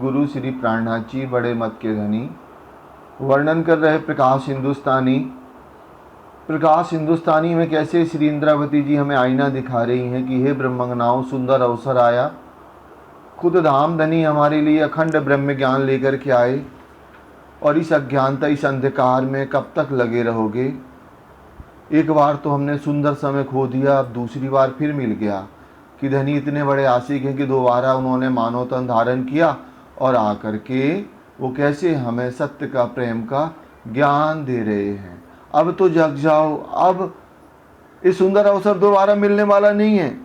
सदगुरु श्री प्राणनाथ जी बड़े मत के धनी वर्णन कर रहे प्रकाश हिंदुस्तानी। प्रकाश हिंदुस्तानी में कैसे श्री इंद्रावती जी हमें आईना दिखा रही हैं कि हे ब्रह्मंगनाओं, सुंदर अवसर आया, खुद धाम धनी हमारे लिए अखंड ब्रह्म ज्ञान लेकर के आए, और इस अज्ञानता, इस अंधकार में कब तक लगे रहोगे। एक बार तो हमने सुंदर समय खो दिया, अब दूसरी बार फिर मिल गया कि धनी इतने बड़े आशिक हैं कि दोबारा उन्होंने मानव तन धारण किया और आकर के वो कैसे हमें सत्य का, प्रेम का ज्ञान दे रहे हैं। अब तो जग जाओ, अब इस सुंदर अवसर दोबारा मिलने वाला नहीं है।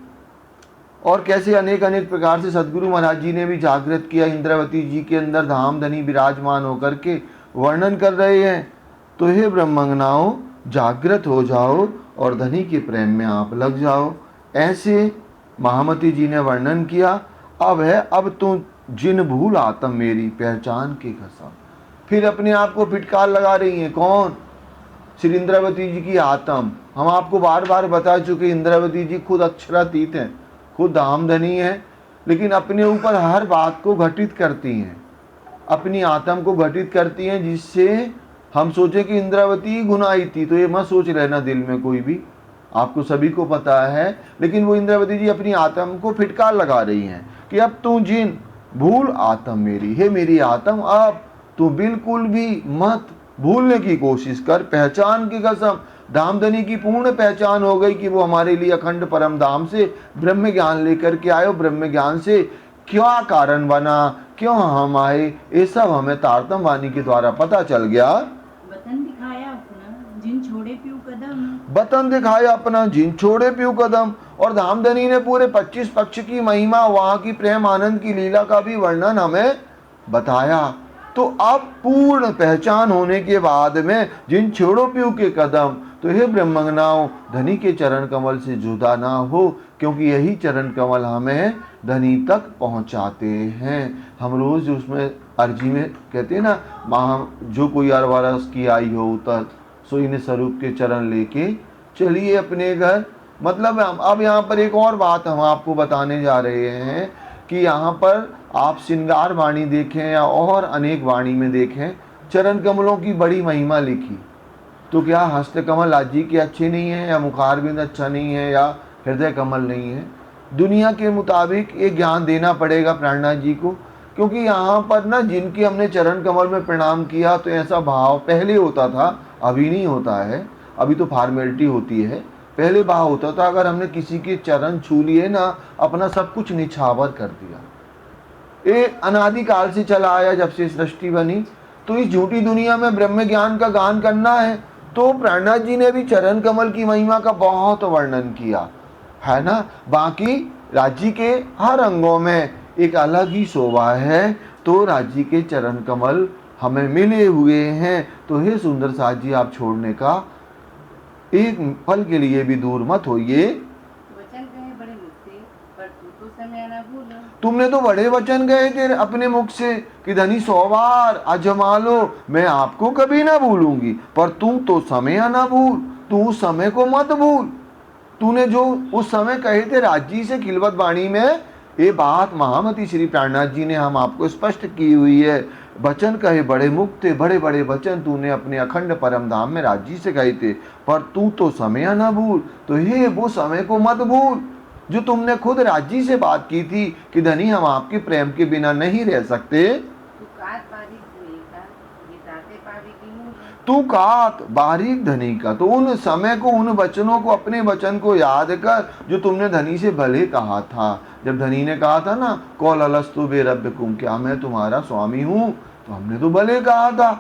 और कैसे अनेक अनेक प्रकार से सदगुरु महाराज जी ने भी जागृत किया, इंद्रावती जी के अंदर धाम धनी विराजमान होकर के वर्णन कर रहे हैं। तो हे ब्रह्मंगनाओं, जागृत हो जाओ और धनी के प्रेम में आप लग जाओ। ऐसे महामती जी ने वर्णन किया। अब है, अब तो जिन भूल आत्म मेरी पहचान की कसम। फिर अपने आप को फिटकार लगा रही हैं। कौन? श्री इंद्रावती जी की आत्म। हम आपको बार बार बता चुके, इंद्रावती जी खुद अक्षरातीत हैं, खुद धामधनी है, लेकिन अपने ऊपर हर बात को घटित करती हैं, अपनी आत्म को घटित करती हैं, जिससे हम सोचे कि इंद्रावती गुनाही थी। तो ये मत सोच लेना दिल में कोई भी, आपको सभी को पता है। लेकिन वो इंद्रावती जी अपनी आत्म को फिटकार लगा रही हैं कि अब तू जिन भूल आत्म मेरी, हे मेरी आत्म, अब तू बिल्कुल भी मत भूलने की कोशिश कर, पहचान की कसम। धामधनी की पूर्ण पहचान हो गई कि वो हमारे लिए अखंड परम धाम से ब्रह्म ज्ञान लेकर के आए। ब्रह्म ज्ञान से क्या कारण बना, क्यों हम आए, ये सब हमें तारतम वाणी के द्वारा पता चल गया। वतन दिखाया अपना, जिन छोड़े प्यू कदम। वतन दिखाया अपना, जिन छोड़े प्यू कदम। और धामधनी ने पूरे 25 पक्ष की महिमा, वहां की प्रेम आनंद की लीला का भी वर्णन हमें बताया। तो अब पूर्ण पहचान होने के बाद में जिन छोड़ो प्यू के कदम, तो हे ब्रह्मंगनाओं, धनी के चरण कमल से जुदा ना हो, क्योंकि यही चरण कमल हमें धनी तक पहुंचाते हैं। हम रोज उसमें अर्जी में कहते हैं ना, जो कोई अरवारस की आई हो उतर, सो इन स्वरूप के चरण लेके चलिए अपने घर। मतलब अब यहाँ पर एक और बात हम आपको बताने जा रहे हैं कि यहाँ पर आप श्रृंगार वाणी देखें या और अनेक वाणी में देखें, चरण कमलों की बड़ी महिमा लिखी। तो क्या हस्त कमल आज जी के अच्छे नहीं है, या मुखारबिंद अच्छा नहीं है, या हृदय कमल नहीं है? दुनिया के मुताबिक ये ज्ञान देना पड़ेगा प्राणनाथ जी को, क्योंकि यहाँ पर ना जिनके हमने चरण कमल में प्रणाम किया, तो ऐसा भाव पहले होता था, अभी नहीं होता है। अभी तो फॉर्मेलिटी होती है, पहले भाव होता था अगर हमने किसी के चरण छू लिए ना, अपना सब कुछ निछावर कर दिया। ये अनादिकाल से चला आया, जब से सृष्टि बनी। तो इस झूठी दुनिया में ब्रह्म ज्ञान का गान करना है, तो प्राणनाथ जी ने भी चरण कमल की महिमा का बहुत वर्णन किया है ना। बाकी राज्य के हर अंगों में एक अलग ही शोभा है, तो राज्य के चरण कमल हमें मिले हुए हैं। तो हे सुंदर साथ जी, आप छोड़ने का एक पल के लिए भी दूर मत होइए। वचन कहे बड़े मुझसे, पर तू तो समय न भूल। तुमने तो बड़े वचन गए थे अपने मुख से कि धनी 100 बार आजमा लो, मैं आपको कभी ना भूलूंगी, पर तू तो समय ना भूल, तू उस समय को मत भूल। तूने जो उस समय कहे थे राज्य से खिलवत वाणी में, ये बात महामती श्री प्राणनाथ जी ने हम आपको स्पष्ट की हुई है। वचन कहे बड़े मुख थे, बड़े बड़े वचन तूने अपने अखंड परम धाम में राज्य से कहे थे, पर तू तो समय ना भूल। तो हे वो समय को मत भूल जो तुमने खुद राज्य से बात की थी कि धनी हम आपके प्रेम के बिना नहीं रह सकते। तू कात बारीक धनी का, तो उन समय को, उन वचनों को, अपने वचन को याद कर जो तुमने धनी से भले कहा था। जब धनी ने कहा था ना, कौल अलस्तु बेरब्बिकुम, क्या मैं तुम्हारा स्वामी हूँ, तो हमने तो भले कहा था।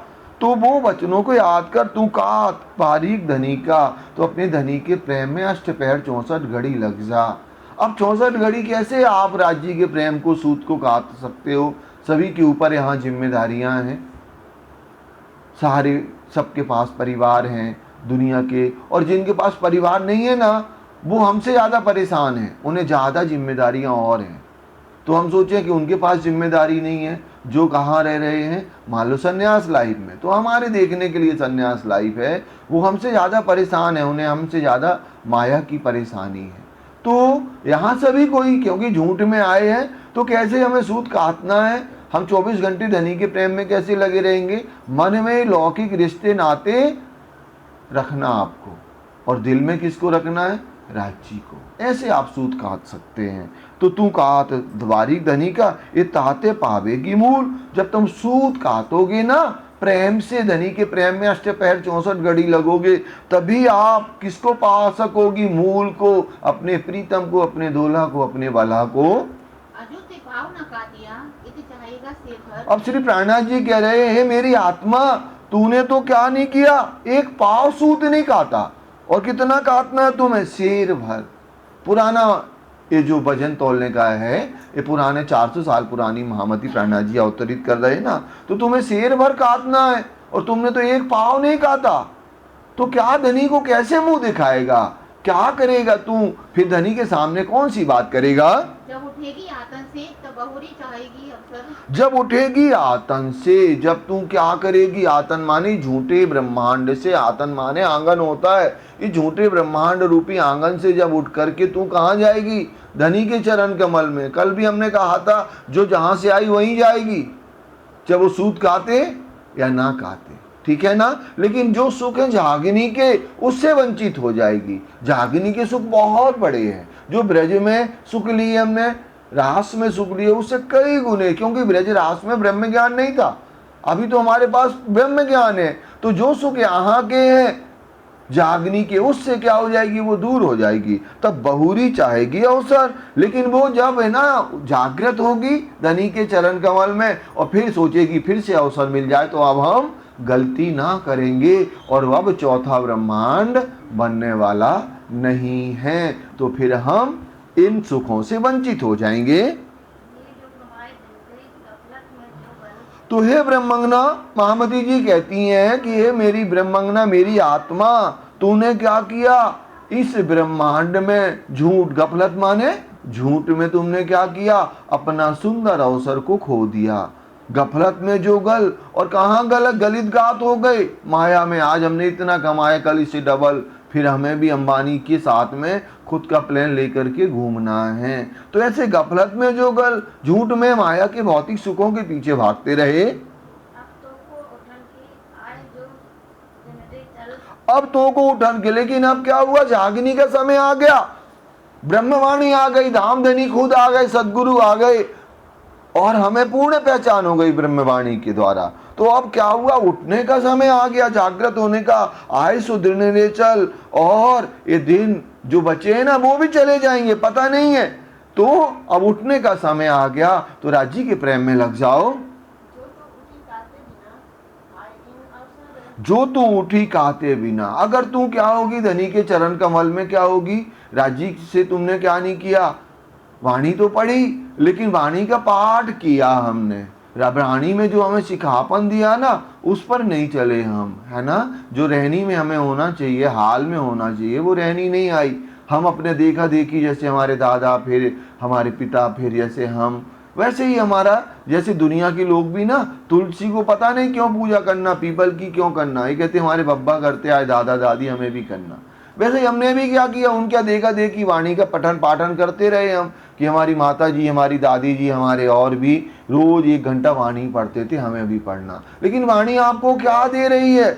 तो वो वचनों को याद कर, तू कात बारीक धनी का, तो अपने धनी के प्रेम में अष्टपहर 64 घड़ी लग जा। अब 64 घड़ी कैसे आप राज्य के प्रेम को, सूत को काट सकते हो? सभी के ऊपर यहाँ जिम्मेदारियां हैं, सारे सबके पास परिवार हैं दुनिया के, और जिनके पास परिवार नहीं है ना, वो हमसे ज़्यादा परेशान हैं, उन्हें ज़्यादा जिम्मेदारियां और हैं। तो हम सोचें कि उनके पास जिम्मेदारी नहीं है, जो कहाँ रह रहे हैं, मान लो संन्यास लाइफ में, तो हमारे देखने के लिए संन्यास लाइफ है, वो हमसे ज़्यादा परेशान है, उन्हें हमसे ज़्यादा माया की परेशानी है। तो यहाँ सभी कोई क्योंकि झूठ में आए हैं, तो कैसे हमें सूत काटना है, हम 24 घंटे धनी के प्रेम में कैसे लगे रहेंगे? मन में लौकिक रिश्ते नाते रखना आपको, और दिल में किसको रखना है? राज्य को। ऐसे आप सूत काट सकते हैं। तो तू काट द्वारिक धनी का, ये ताते पावेगी मूल। जब तुम सूत काटोगे ना प्रेम से, धनी के प्रेम में अष्टपहर 64 घड़ी लगोगे, तभी आप किसको पा सकोगी? मूल को, अपने प्रीतम को, अपने दूल्हा को, अपने वाला को। अजू ते पाव न काटिया इति चाहेगा से भर। अब श्री प्राणनाथ जी कह रहे हैं, मेरी आत्मा, तूने तो क्या नहीं किया, एक पाव सूत नहीं काटा। और कितना काटना है तुम्हें? शेर भर। पुराना ये जो भजन तोलने का है, ये पुराने 400 साल पुरानी महामती प्राणनाथ जी अवतरित कर रहे हैं ना, तो तुम्हें शेर भर काटना है और तुमने तो एक पाव नहीं काटा। तो क्या धनी को कैसे मुंह दिखाएगा? क्या करेगा तू? फिर धनी के सामने कौन सी बात करेगा? जब उठेगी आतन से तब बहुरी चाहेगी अवसर। जब उठेगी आतन से, जब तू क्या करेगी? आतन माने झूठे ब्रह्मांड से, आतन माने आंगन होता है। ये झूठे ब्रह्मांड रूपी आंगन से जब उठ करके तू कहाँ जाएगी? धनी के चरण कमल में। कल भी हमने कहा था, जो जहां से आई वहीं जाएगी, चाहे वो सूत काटे या ना काटे, ठीक है ना। लेकिन जो सुख है झागिनी के, उससे वंचित हो जाएगी। झागिनी के सुख बहुत बड़े हैं। जो ब्रज में सुख लिए हमने, रास में सुख लिए, उससे कई गुने, क्योंकि ब्रज रास में ब्रह्म ज्ञान नहीं था, अभी तो हमारे पास ब्रह्म ज्ञान है। तो जो सुख यहाँ के हैं जागनी के, उससे क्या हो जाएगी? वो दूर हो जाएगी। तब बहुरी चाहेगी अवसर, लेकिन वो जब है ना जागृत होगी धनी के चरण कमल में, और फिर सोचेगी फिर से अवसर मिल जाए तो अब हम गलती ना करेंगे, और अब चौथा ब्रह्मांड बनने वाला नहीं है, तो फिर हम इन सुखों से वंचित हो जाएंगे। तो हे ब्रह्मंगना, महामती जी कहती हैं कि हे मेरी ब्रह्मंगना, मेरी आत्मा, तूने क्या किया? इस ब्रह्मांड में झूठ, गफलत माने झूठ में तुमने क्या किया? अपना सुंदर अवसर को खो दिया। गफलत में जो गल, और कहाँ गलत गलित गात हो गए माया में। आज हमने इतना कमाया, कल इससे डबल, फिर हमें भी अंबानी के साथ में खुद का प्लेन लेकर के घूमना है। तो ऐसे गफलत में जो गल, झूठ में माया के भौतिक सुखों के पीछे भागते रहे। अब तो को उठन के, लेकिन अब क्या हुआ? जागनी का समय आ गया, ब्रह्मवाणी आ गई, धामधनी खुद आ गए, सदगुरु आ गए, और हमें पूर्ण पहचान हो गई ब्रह्मवाणी के द्वारा। तो अब क्या हुआ? उठने का समय आ गया, जागृत होने का। आए सुधरने ले चल, और ये दिन जो बचे हैं ना वो भी चले जाएंगे, पता नहीं है। तो अब उठने का समय आ गया, तो राज्य के प्रेम में लग जाओ। जो तू उठी काते बिना, अगर तू क्या होगी? धनी के चरण कमल में क्या होगी? राज्य से तुमने क्या नहीं किया? वाणी तो पढ़ी, लेकिन वाणी का पाठ किया हमने। वाणी में जो हमें सिखापन दिया ना, उस पर नहीं चले हम, है ना। जो रहनी में हमें होना चाहिए, हाल में होना चाहिए, वो रहनी नहीं आई। हम अपने देखा देखी, जैसे हमारे दादा, फिर हमारे पिता, फिर जैसे हम, वैसे ही हमारा, जैसे दुनिया के लोग भी ना, तुलसी को पता नहीं क्यों पूजा करना, पीपल की क्यों करना, ये कहते हमारे बब्बा करते आए, दादा दादी, हमें भी करना। वैसे ही हमने भी क्या किया? उनका देखा देखी वाणी का पठन पाठन करते रहे हम, कि हमारी माता जी, हमारी दादी जी, हमारे और भी रोज 1 घंटा वाणी पढ़ते थे, हमें भी पढ़ना। लेकिन वाणी आपको क्या दे रही है,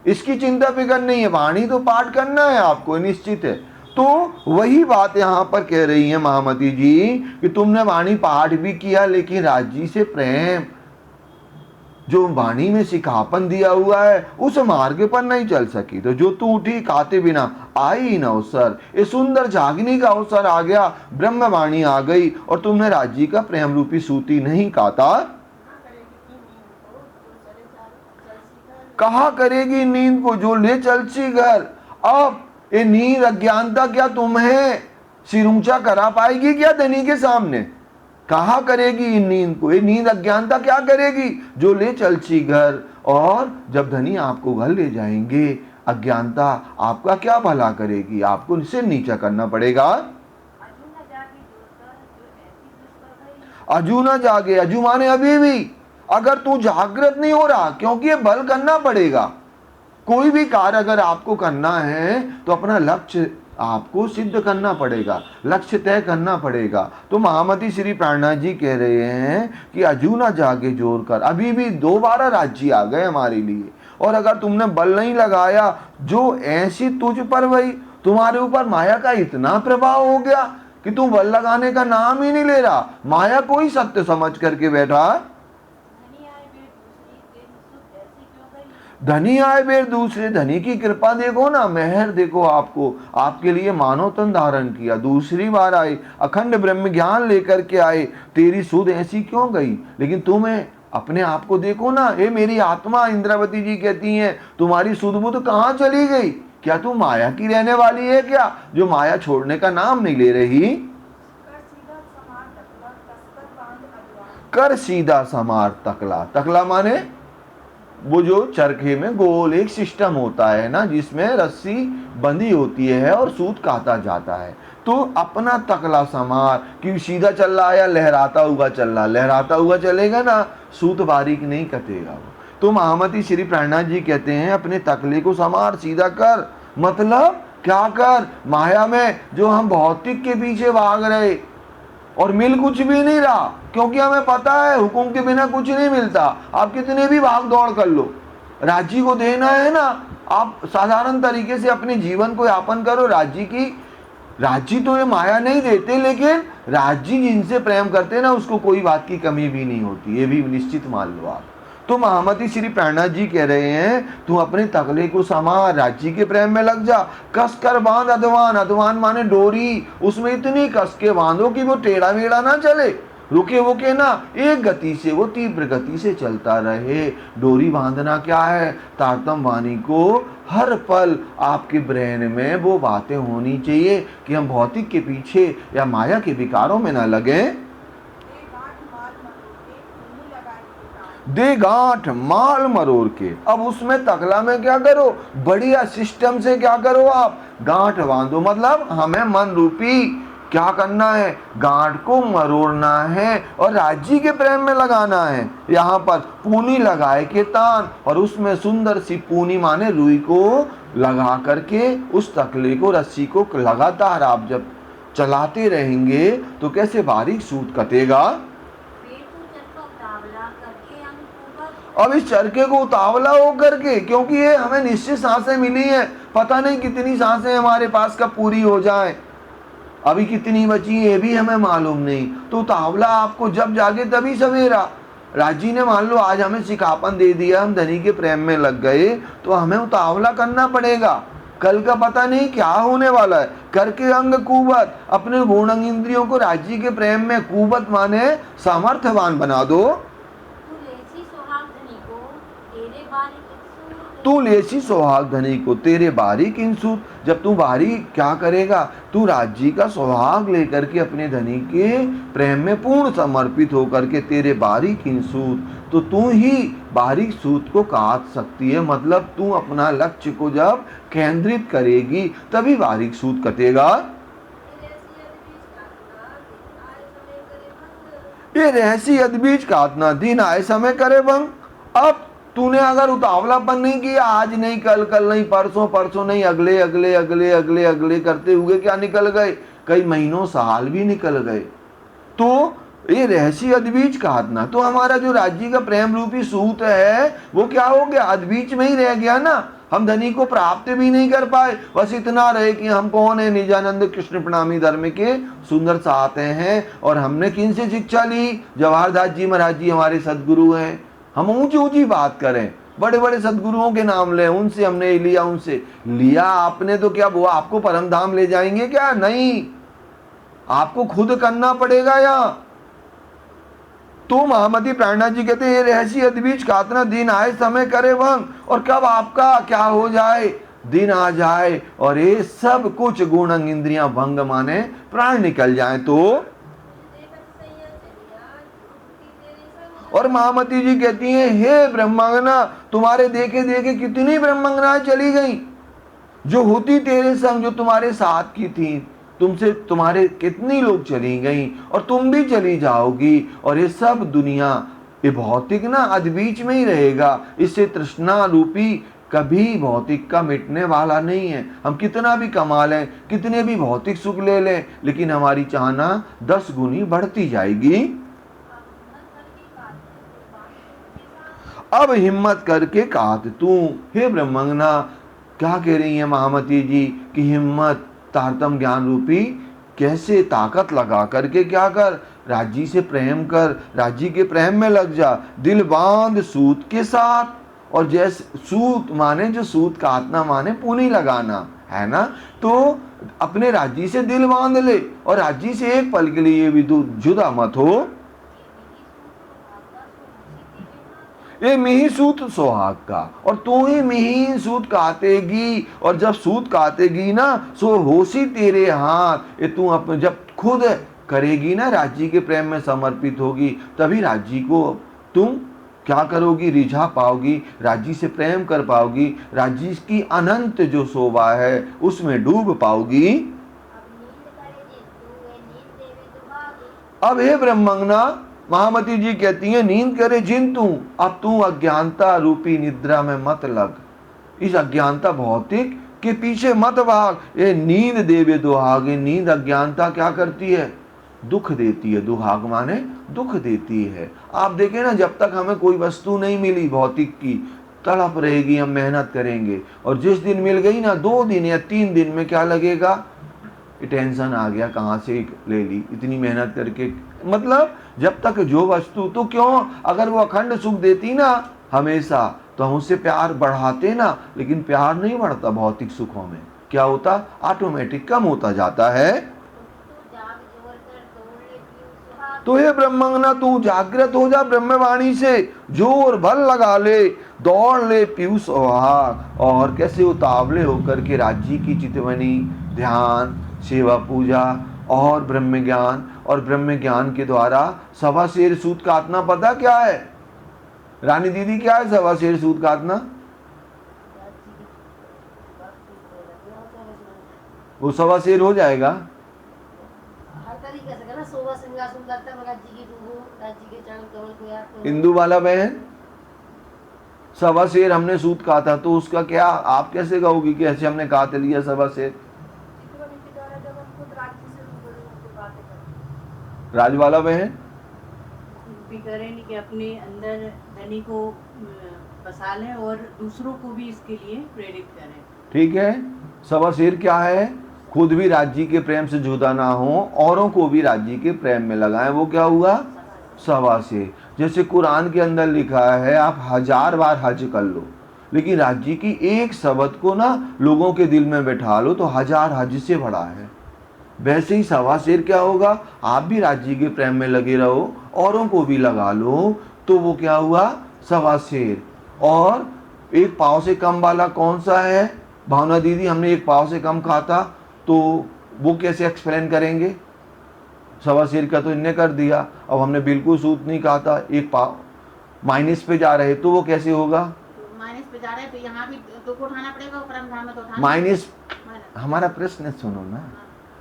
इसकी चिंता फिक्र नहीं है। वाणी तो पाठ करना है आपको, निश्चित है। तो वही बात यहाँ पर कह रही है महामती जी, कि तुमने वाणी पाठ भी किया, लेकिन राज्य से प्रेम, जो वाणी में सिखापन दिया हुआ है, उस मार्ग पर नहीं चल सकी। तो जो तू उठी काते बिना, आई न अवसर, ये सुंदर जागने का अवसर आ गया, ब्रह्मवाणी आ गई, और तुमने राज्य का प्रेम रूपी सूती नहीं काता। कहा करेगी नींद को, जो ले चलसी घर। अब ये नींद, अज्ञानता क्या तुम्हें सिर ऊंचा करा पाएगी क्या धनी के सामने? कहा करेगी इन नींद को, ये नींद अज्ञानता क्या करेगी? जो ले चलसी घर। और जब धनी आपको घर ले जाएंगे, अज्ञानता आपका क्या भला करेगी? आपको सिर नीचा करना पड़ेगा। अजू ना जागे, अजू माने अभी भी, अगर तू जागृत नहीं हो रहा, क्योंकि ये बल करना पड़ेगा। कोई भी कार्य अगर आपको करना है, तो अपना लक्ष्य आपको सिद्ध करना पड़ेगा, लक्ष्य तय करना पड़ेगा। तो महामती श्री प्राणनाथ जी कह रहे हैं कि अजू ना जागे जोर कर, अभी भी दोबारा राज्य आ गए हमारे लिए, और अगर तुमने बल नहीं लगाया, जो ऐसी तुझ पर वही, तुम्हारे ऊपर माया का इतना प्रभाव हो गया कि तू बल लगाने का नाम ही नहीं ले रहा, माया को ही सत्य समझ करके बैठा। धनी आए बेर दूसरे, धनी की कृपा देखो ना, मेहर देखो आपको, आपके लिए मानव तन धारण किया, दूसरी बार आए, अखंड ब्रह्म ज्ञान लेकर के आए, तेरी सुध ऐसी क्यों गई। लेकिन तुम्हें अपने आप को देखो ना, ये मेरी आत्मा, इंद्रावती जी कहती हैं, तुम्हारी सुध बुध कहाँ चली गई। क्या तू माया की रहने वाली है क्या, जो माया छोड़ने का नाम नहीं ले रही। कर सीधा समार तकला, तकला माने वो जो चरखे में गोल एक सिस्टम होता है ना, जिसमें रस्सी बंधी होती है और सूत काटा जाता है। तो अपना तकला समार, कि सीधा चल रहा या लहराता हुआ चल रहा, लहराता हुआ चलेगा ना, सूत बारीक नहीं कटेगा वो। तो महामती श्री प्राणनाथ जी कहते हैं अपने तकले को समार, सीधा कर, मतलब क्या कर, माया में जो हम भौतिक के पीछे भाग रहे और मिल कुछ भी नहीं रहा, क्योंकि हमें पता है हुकुम के बिना कुछ नहीं मिलता। आप कितने भी भाग दौड़ कर लो, राज्य को देना है ना, आप साधारण तरीके से अपने जीवन को यापन करो। राज्य तो ये माया नहीं देते, लेकिन राज्य जिनसे प्रेम करते ना, उसको कोई बात की कमी भी नहीं होती, ये भी निश्चित मान लो आप। तो महामती श्री प्राणनाथ जी कह रहे हैं तू अपने तकले को समार, राज्य के प्रेम में लग जा, कस कर बांध अधवान, अधवान माने डोरी, उसमें इतनी कस के बांधो कि वो टेढ़ा मेढ़ा ना चले, रुके वुके ना, एक गति से वो तीव्र गति से चलता रहे। डोरी बांधना क्या है, तारतम वाणी को हर पल आपके ब्रेन में वो बातें होनी चाहिए कि हम भौतिक के पीछे या माया के विकारों में ना लगे। दे गांठ माल मरोड़ के, अब उसमें तकला में क्या करो, बढ़िया सिस्टम से क्या करो, आप गांठ बांधो, मतलब हमें मन रूपी क्या करना है, गांठ को मरोड़ना है और राज्य के प्रेम में लगाना है। यहाँ पर पूनी लगाए के तान, और उसमें सुंदर सी पूनी माने रुई को लगा करके उस तकले को, रस्सी को लगातार आप जब चलाते रहेंगे तो कैसे बारीक सूत कटेगा। अब इस चरखे को उतावला हो करके, क्योंकि ये हमें निश्चित सांसें मिली हैं, पता नहीं कितनी सांसें हमारे पास कब पूरी हो जाएं, अभी कितनी बची ये भी हमें मालूम नहीं। तो उतावला आपको जब जागे तभी सवेरा। राजी ने मान लो आज हमें सिखापन दे दिया, हम धनी के प्रेम में लग गए, तो हमें उतावला करना पड़ेगा, कल का पता नहीं क्या होने वाला है। करके अंग कुवत, अपने गुण अंग इंद्रियों को राज्य के प्रेम में, कुवत माने सामर्थ्यवान बना दो। तू लेसी सुहाग धनी को तेरे बारी किंसूत, जब तू बारी क्या करेगा, तू राज्य का सुहाग लेकर के अपने धनी के प्रेम में पूर्ण समर्पित होकर के तेरे बारी किंसूत, तो तू ही बारीक सूत को काट सकती है। मतलब तू अपना लक्ष्य को जब केंद्रित करेगी तभी बारीक सूत कटेगा। ये रहसी अदबीज काटना, दिन आए समय करे भंग। अब तूने अगर उतावलापन नहीं किया, आज नहीं कल, कल नहीं परसों, परसों नहीं अगले अगले अगले अगले अगले करते हुए क्या निकल गए, कई महीनों साल भी निकल गए। तो ये रहसी अदबीज काटना, तो हमारा जो राज्य का प्रेम रूपी सूत है वो क्या हो गया, अदबीज में ही रह गया ना। हम धनी को प्राप्त भी नहीं कर पाए, बस इतना रहे कि हम कौन है, निजानंद कृष्ण प्रणामी धर्म के सुंदर साथ हैं। और हमने किन से शिक्षा ली, जवाहरदास जी महाराज जी हमारे सदगुरु हैं। हम ऊंची ऊंची बात करें, बड़े बड़े सदगुरुओं के नाम लें, उनसे हमने लिया, उनसे लिया आपने, तो क्या वो आपको परम धाम ले जाएंगे क्या, नहीं, आपको खुद करना पड़ेगा। यहाँ तो महामती प्राणनाथ जी कहते हैं ये रहसी अदबीज काटना, दिन आए समय करे भंग। और कब आपका क्या हो जाए, दिन आ जाए और ये सब कुछ गुण अंग इंद्रियां भंग माने प्राण निकल जाए। तो और महामती जी कहती हैं हे ब्रह्मांगना, तुम्हारे देखे देखे कितनी ब्रह्मांगनाएं चली गई, जो होती तेरे संग, जो तुम्हारे साथ की थी, तुमसे तुम्हारे कितनी लोग चली गई और तुम भी चली जाओगी। और ये सब दुनिया, ये भौतिक ना अदबीच में ही रहेगा, इससे तृष्णा रूपी कभी भौतिक का मिटने वाला नहीं है। हम कितना भी कमा लें, कितने भी भौतिक सुख ले लें, लेकिन हमारी चाहना 10 गुनी बढ़ती जाएगी। अब हिम्मत करके कात तू। हे ब्रह्मंगना, क्या कह रही है महामती जी कि हिम्मत तारतम ज्ञान रूपी कैसे ताकत लगा करके क्या कर, राज्य से प्रेम कर, राज्य के प्रेम में लग जा, दिल बांध सूत के साथ। और जैसे सूत माने जो सूत काटना माने पूनी लगाना है ना, तो अपने राज्य से दिल बांध ले और राज्य से एक पल के लिए भी जुदा मत हो। ये मिही सूत सुहाग का, और तू ही मिही सूत काटेगी, और जब सूत काटेगी ना सो होशी तेरे हाथ। ये तू अपने जब खुद करेगी ना, राज्य के प्रेम में समर्पित होगी, तभी राज्य को तुम क्या करोगी, रिझा पाओगी, राज्य से प्रेम कर पाओगी, राज्य की अनंत जो शोभा है उसमें डूब पाओगी। अब हे ब्रह्मंगना, महामती जी कहती हैं, नींद करे जिन तू, अब तू अज्ञानता रूपी निद्रा में मत लग। इस अज्ञानता भौतिक के पीछे मत भाग। ये नींद देवे दुहागे, नींद अज्ञानता क्या करती है, दुख देती है। दुहाग माने दुख देती है। आप देखें ना, जब तक हमें कोई वस्तु नहीं मिली भौतिक की, तड़प रहेगी, हम मेहनत करेंगे, और जिस दिन मिल गई ना 2 दिन या 3 दिन में क्या लगेगा, टेंशन आ गया, कहाँ से ले ली, इतनी मेहनत करके। मतलब जब तक जो वस्तु, तो क्यों, अगर वो अखंड सुख देती ना हमेशा, तो हम उससे प्यार बढ़ाते ना, लेकिन प्यार नहीं बढ़ता भौतिक सुखों में। क्या होता, ऑटोमेटिक कम होता जाता है। तो हे ब्रह्मंगना, तू जागृत हो जा ब्रह्मवाणी से, जोर बल लगा ले, दौड़ ले पीयूष सुहाग, और कैसे उतावले होकर के राज्य की चितवनी, ध्यान, सेवा, पूजा और ब्रह्म ज्ञान, और ब्रह्म ज्ञान के द्वारा सवा शेर सूत काटना। पता क्या है रानी दीदी, क्या है सवा शेर सूत काटना? वो सवा शेर हो जाएगा। हिंदू वाला बहन, सवा शेर हमने सूत काटा, तो उसका क्या, आप कैसे कहोगी कि ऐसे हमने काट लिया सवा शेर? राज वाला बहन भी करें कि अपने अंदर धनी को बसा लें और दूसरों को भी इसके लिए प्रेरित करें। ठीक है, सवा शेर क्या है, खुद भी राज्य के प्रेम से जुदा ना हो, औरों को भी राज्य के प्रेम में लगाएं। वो क्या हुआ, सवा शेर। जैसे कुरान के अंदर लिखा है, आप 1000 बार हज कर लो, लेकिन राज्य की एक शब्द को ना लोगों के दिल में बैठा लो, तो 1000 हज से बड़ा है। वैसे ही सवा शेर क्या होगा, आप भी राज्य के प्रेम में लगे रहो, औरों को भी लगा लो, तो वो क्या हुआ, सवा शेर। और एक पाव से कम वाला कौन सा है भावना दीदी? हमने एक पाव से कम खाता, तो वो कैसे एक्सप्लेन करेंगे? सवा शेर का तो इनने कर दिया, अब हमने बिल्कुल सूत नहीं खाता, एक पाव माइनस पे जा रहे, तो वो कैसे होगा? माइनस पे जा रहे हैं तो यहाँ भी तो उठाना पड़ेगा, परम में तो उठाना। माइनस, हमारा प्रश्न सुनो ना।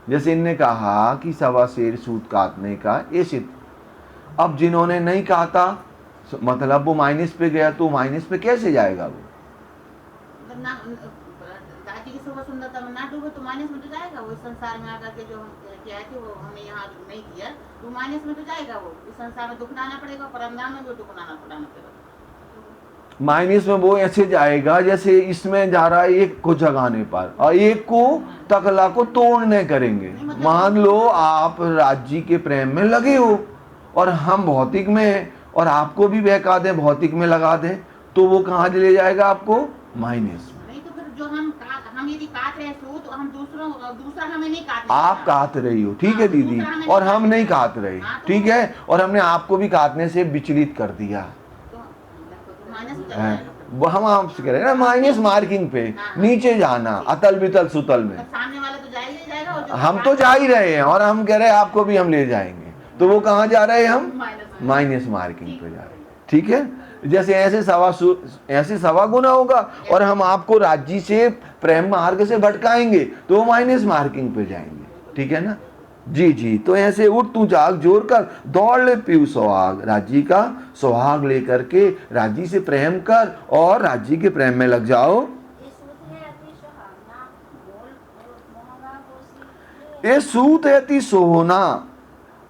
जैसे इनने कहा कि सवा शेर सूत काटने का ये सिद्ध, अब जिन्होंने नहीं काटा मतलब वो माइनस पे गया, तो माइनस पे कैसे जाएगा वो? राज्य की शोभा सुंदरता में ना डूबे तो माइनस में तो जाएगा वो। इस संसार में आकर के जो हम किया है कि वो हमने यहाँ नहीं किया, तो माइनस में तो जाएगा वो। इस संसार में दुख उठाना पड़ेगा, परमधाम में भी दुख उठाना पड़ेगा। माइनस में वो ऐसे जाएगा जैसे इसमें जा रहा है एक को जगाने पर, और एक को तकला को तोड़ने करेंगे। मान लो आप राज्य के प्रेम में लगे हो और हम भौतिक में, और आपको भी बहका दें, भौतिक में लगा दें, तो वो कहाँ ले जाएगा आपको? माइनस में। नहीं तो फिर जो हम यदि काट रहे हैं तो हम दूसरा हमें नहीं काट, आप काट रही हो, ठीक है दीदी, और हम नहीं काट रहे, ठीक है, और हमने आपको भी काटने से विचलित कर दिया। वो हम आपसे कह रहे हैं ना, माइनस मार्किंग पे नीचे जाना, अतल बितल सुतल में। सामने वाला तो जाएगा, हम तो जा ही रहे हैं, और हम कह रहे हैं आपको भी हम ले जाएंगे, तो वो कहाँ जा रहे हैं? हम माइनस मार्किंग पे जा रहे हैं। ठीक है, जैसे ऐसे सवा गुना होगा, और हम आपको राज्य से प्रेम मार्ग से भटकाएंगे, तो वो माइनस मार्किंग पे जाएंगे। ठीक है ना? जी जी, तो ऐसे उठ तू जाग जोर कर, दौड़ ले पीऊ सुहाग, राज्य का सुहाग लेकर के राज्य से प्रेम कर और राज्य के प्रेम में लग जाओ। ये सूत है अति सोना,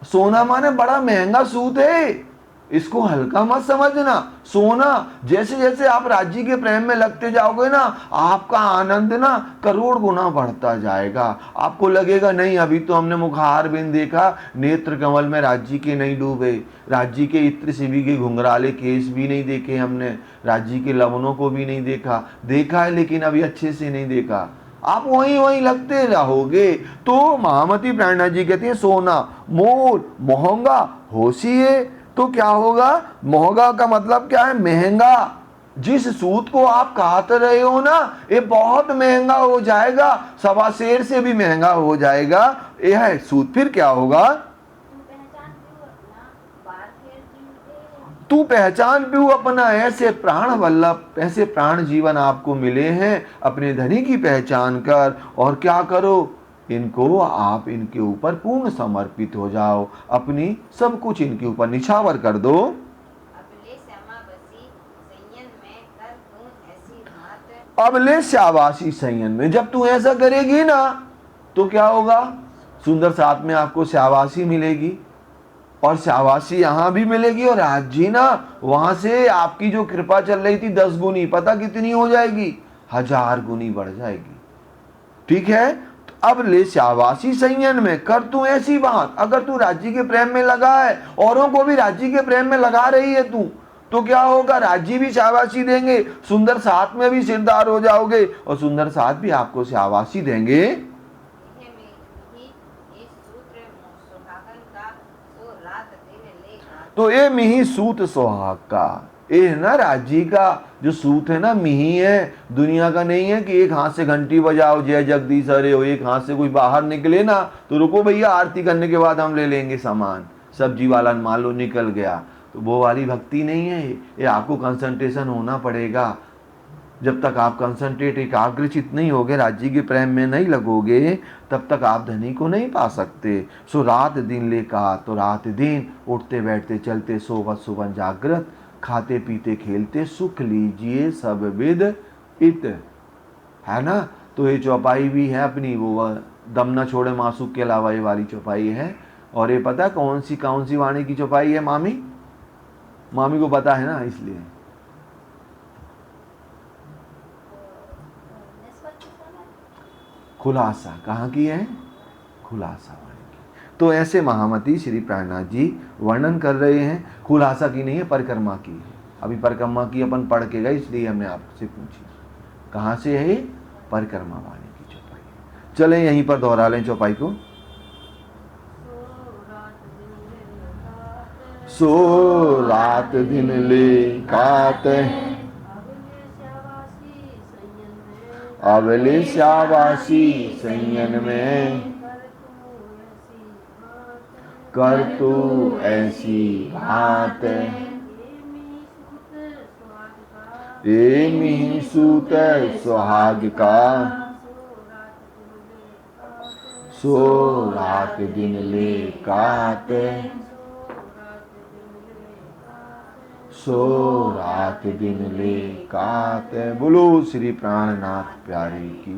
सोना माने बड़ा महंगा सूत है, इसको हल्का मत समझना। सोना, जैसे जैसे आप राज्य के प्रेम में लगते जाओगे ना, आपका आनंद ना करोड़ गुना बढ़ता जाएगा। आपको लगेगा नहीं अभी तो हमने मुखार बिन देखा, नेत्र कमल में राज्य के नहीं डूबे, राज्य के इत्र शिवी के घुंघराले केस भी नहीं देखे हमने, राज्य के लवनों को भी नहीं देखा, देखा है लेकिन अभी अच्छे से नहीं देखा, आप वहीं वहीं लगते रहोगे। तो महामती प्रेरणा जी कहती है सोना मोल महंगा होशिए, तो क्या होगा, महंगा का मतलब क्या है, महंगा। जिस सूत को आप काट रहे हो ना, ये बहुत महंगा हो जाएगा, सवा शेर से भी महंगा हो जाएगा यह सूत। फिर क्या होगा, तू पहचान भी अपना, ऐसे प्राण वल्लभ, ऐसे प्राण जीवन आपको मिले हैं, अपने धनी की पहचान कर और क्या करो, इनको आप इनके ऊपर पूर्ण समर्पित हो जाओ, अपनी सब कुछ इनके ऊपर निछावर कर दो। अबले शाबाशी संयन में, जब तू ऐसा करेगी ना तो क्या होगा, सुंदर साथ में आपको शाबाशी मिलेगी, और शाबाशी यहां भी मिलेगी, और आज जी ना वहां से आपकी जो कृपा चल रही थी 10 गुनी, पता कितनी हो जाएगी, 1000 गुनी बढ़ जाएगी। ठीक है, तो अब ले शाबाशी संयन में कर तू ऐसी बात, अगर तू राज्य के प्रेम में लगा है, औरों को भी राज्य के प्रेम में लगा रही है तू, तो क्या होगा, राज्य भी शाबाशी देंगे, सुंदर साथ में भी सिरदार हो जाओगे, और सुंदर साथ भी आपको शाबाशी देंगे। तो ये मिही सूत सुहाग का, ये ना राज्य का जो सूत है ना, मिही है, दुनिया का नहीं है कि एक हाथ से घंटी बजाओ जय जगदीश हरे हो, एक हाथ से कोई बाहर निकले ना तो रुको भैया आरती करने के बाद हम ले लेंगे सामान, सब्जी वाला मान लो निकल गया, तो वो वाली भक्ति नहीं है ये आपको कंसंट्रेशन होना पड़ेगा। जब तक आप कंसंट्रेट एकाग्रचित नहीं होगे, राज्य के प्रेम में नहीं लगोगे, तब तक आप धनी को नहीं पा सकते। सो रात दिन ले कहा, तो रात दिन उठते बैठते चलते सोवत सुवन जागृत, खाते पीते खेलते सुख लीजिए सब विद इत, है ना। तो ये चौपाई भी है अपनी, वो दम न छोड़े मासूक के अलावा ये वाली चौपाई है। और ये पता कौन सी वाणी की चौपाई है, मामी मामी को पता है ना, इसलिए खुलासा कहाँ की है, खुलासा वाणी की। तो ऐसे महामती श्री प्राणनाथ जी वर्णन कर रहे हैं, खुलासा की नहीं है, परिक्रमा की है। अभी परिक्रमा की अपन पढ़ के गए, इसलिए हमने आपसे पूछी कहाँ से है, परिक्रमा वाणी की चौपाई है। चलें यहीं पर दोहरा लें चौपाई को। सो रात दिन ले कात, अबले शाबाशी संयन में, कर तू ऐसी बात, ए मिही सूत सुहाग का, सो रात दिन ले कात, सो रात दिन ले कात। बोलो श्री प्राणनाथ प्यारे की।